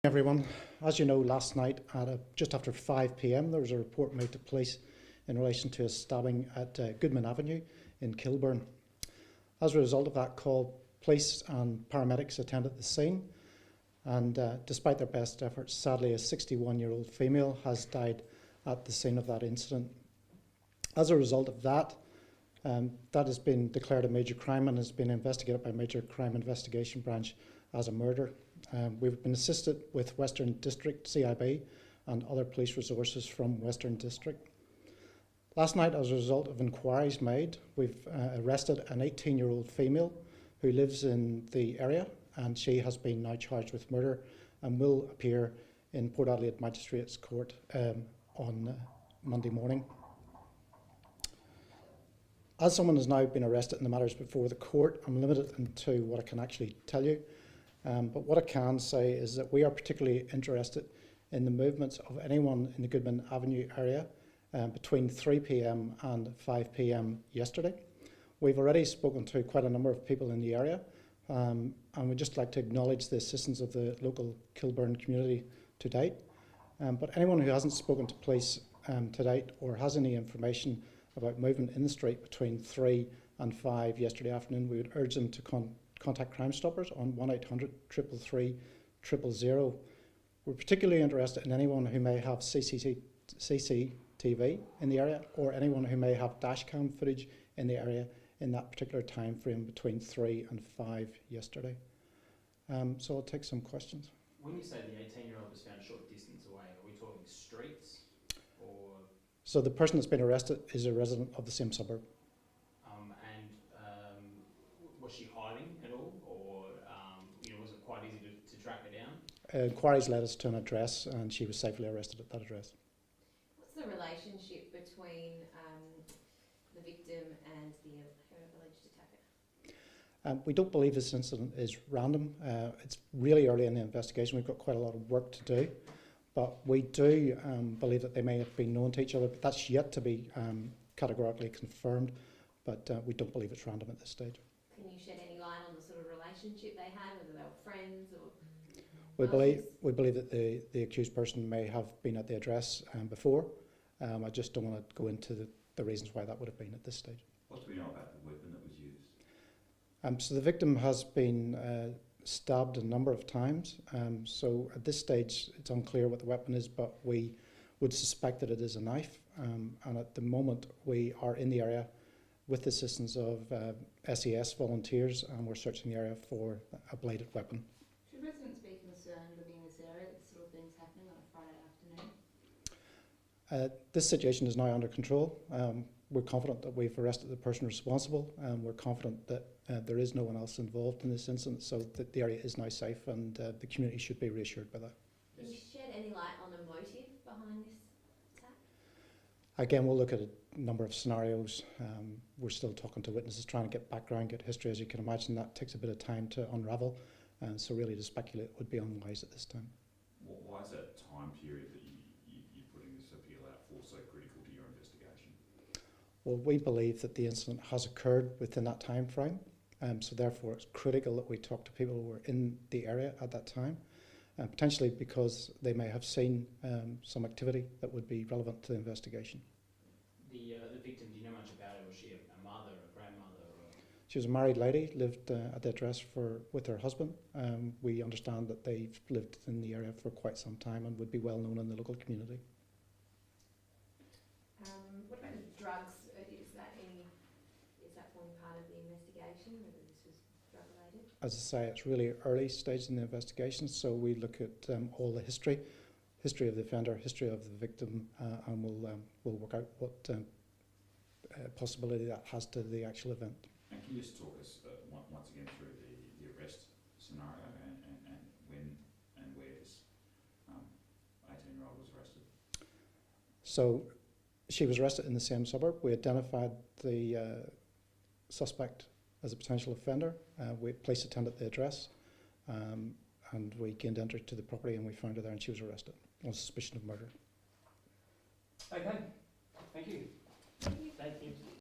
Everyone, as you know, last night at just after 5 p.m. there was a report made to police in relation to a stabbing at Goodman Avenue in Kilburn. As a result of that call, police and paramedics attended the scene, and despite their best efforts, sadly a 61-year-old female has died at the scene of that incident. As a result of that, that has been declared a major crime and has been investigated by Major Crime Investigation Branch as a murder. We've been assisted with Western District CIB and other police resources from Western District. Last night, as a result of inquiries made, we've arrested an 18-year-old female who lives in the area, and she has been now charged with murder and will appear in Port Adelaide Magistrates Court on Monday morning. As someone has now been arrested in the matters before the court, I'm limited into what I can actually tell you. But what I can say is that we are particularly interested in the movements of anyone in the Goodman Avenue area between 3 p.m. and 5 p.m. yesterday. We've already spoken to quite a number of people in the area, and we'd just like to acknowledge the assistance of the local Kilburn community to date. But anyone who hasn't spoken to police to date or has any information about movement in the street between 3 and 5 yesterday afternoon, we would urge them to contact Crime Stoppers on 1800 333 000. We're particularly interested in anyone who may have CCTV in the area, or anyone who may have dashcam footage in the area in that particular time frame between 3 and 5 yesterday. So I'll take some questions. When you say the 18-year-old was found a short distance away, are we talking streets or? So the person that's been arrested is a resident of the same suburb. Was she hiding at all, or was it quite easy to track her down? Inquiries led us to an address, and she was safely arrested at that address. What's the relationship between the victim and her alleged attacker? We don't believe this incident is random. It's really early in the investigation. We've got quite a lot of work to do, but we do believe that they may have been known to each other, but that's yet to be categorically confirmed, but we don't believe it's random at this stage. Can you shed any light on the sort of relationship they had, whether they were friends or? We believe that the accused person may have been at the address before. I just don't want to go into the reasons why that would have been at this stage. What do we know about the weapon that was used? So the victim has been stabbed a number of times. So at this stage, it's unclear what the weapon is, but we would suspect that it is a knife. And at the moment, we are in the area with the assistance of SES volunteers, and we're searching the area for a bladed weapon. Should residents be concerned living in this area that this sort of thing's happening on a Friday afternoon? This situation is now under control. We're confident that we've arrested the person responsible, and we're confident that there is no one else involved in this incident, so that the area is now safe, and the community should be reassured by that. Can you shed any light on the motive behind this attack? Again, we'll look at a number of scenarios. We're still talking to witnesses, trying to get background, get history. As you can imagine, that takes a bit of time to unravel, and so really to speculate would be unwise at this time. Why is that time period that you're putting this appeal out for so critical to your investigation? Well, we believe that the incident has occurred within that time frame, so therefore it's critical that we talk to people who were in the area at that time, potentially because they may have seen some activity that would be relevant to the investigation. The victim, do you know much about her? Was she a mother, a grandmother? Or? She was a married lady, lived at the address with her husband. We understand that they've lived in the area for quite some time and would be well known in the local community. What about the drugs? Is that one part of the investigation, whether this was drug related? As I say, it's really early stage in the investigation, so we look at all the history of the offender, history of the victim, and we'll work out what possibility that has to the actual event. And can you just talk us once again through the arrest scenario and when and where this 18-year-old was arrested? So she was arrested in the same suburb. We identified the suspect as a potential offender. Police attended the address, and we gained entry to the property, and we found her there, and she was arrested on suspicion of murder. Okay, thank you.